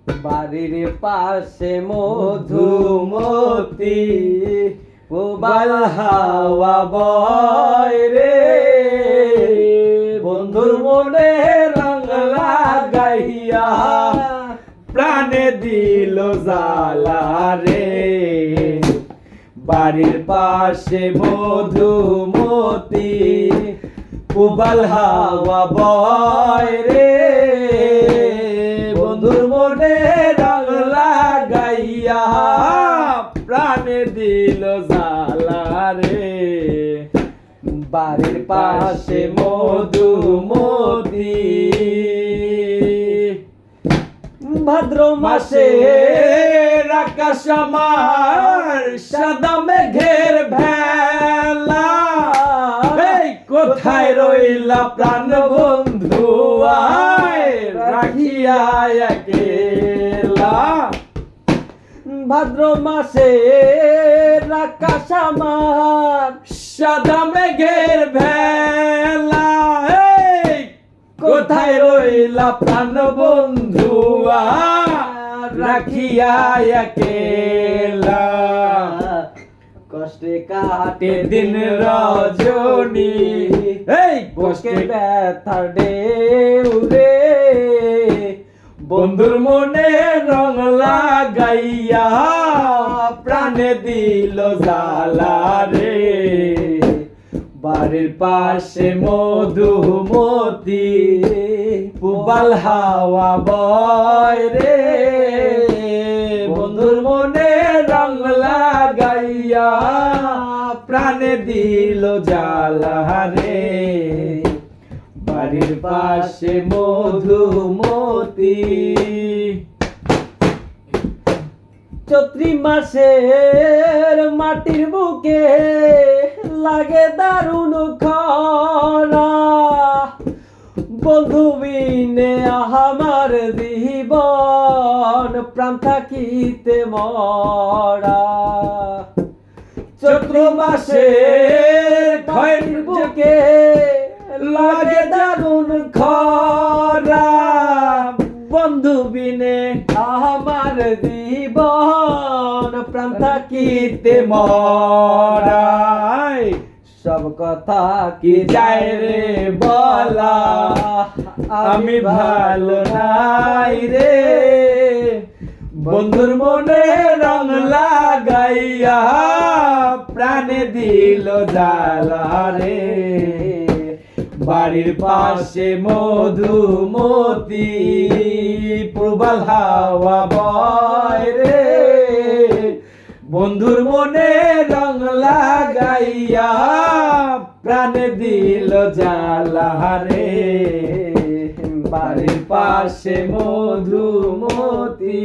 বাড়ির পাশে মধুমতি প্রবাল হাওয়া বয় রে, বন্ধুর মনে রং লাগাইয়া প্রাণে দিল জ্বালা রে। বাড়ির পাশে মধুমতি প্রবাল হাওয়া বয় রে, বন্ধুর মনে রং লাগাইয়া প্রাণে দিল জ্বালা রে। বাড়ির পাশে মধুমতি ভাদ্র মাসে আকাশ আমার সাদা মেঘের ভেলা, কোথায় রইলা প্রাণ বন্ধু আয় রাখিয়া একেলা। ভাদ্র মাসে আকাশ আমার সাদা মেঘের ভেলা, কোথায় রইলা প্রাণ বন্ধু রাখিয়া একেলা। কষ্টে কাটে দিন রজনী, এই কষ্টে ব্যথার ঢেউ রে, বন্ধুর মনে রং লাগাইয়া প্রাণে দিল জ্বালা রে। বাড়ির পাশে মধুমতি প্রবাল হাওয়া বয় রে, বন্ধুর মনে রং লাগাইয়া প্রাণে দিল জ্বালা রে। বাড়ির পাশে মধুমতি চৈত্রি মাসের মাটির বুকে লাগে দারুণ খরা, বন্ধু বিনে আমার জীবন প্রাণ থাকিতে মরা। চৈত্র মাসের মাটির বুকে লাগে দারুণ খরা, বন্ধু বিনে আমার জীবন প্রাণ থাকিতে মরা। সব কথা কি যায় রে বলা, আমি ভালো নাই রে, বন্ধুর মনে রং লাগাইয়া প্রাণে দিল জ্বালা রে। বাড়ির পাশে মধুমতি প্রবাল হাওয়া বয় রে, বন্ধুর মনে রং লাগাইয়া প্রাণে দিল জ্বালা রে। বাড়ির পাশে মধুমতি।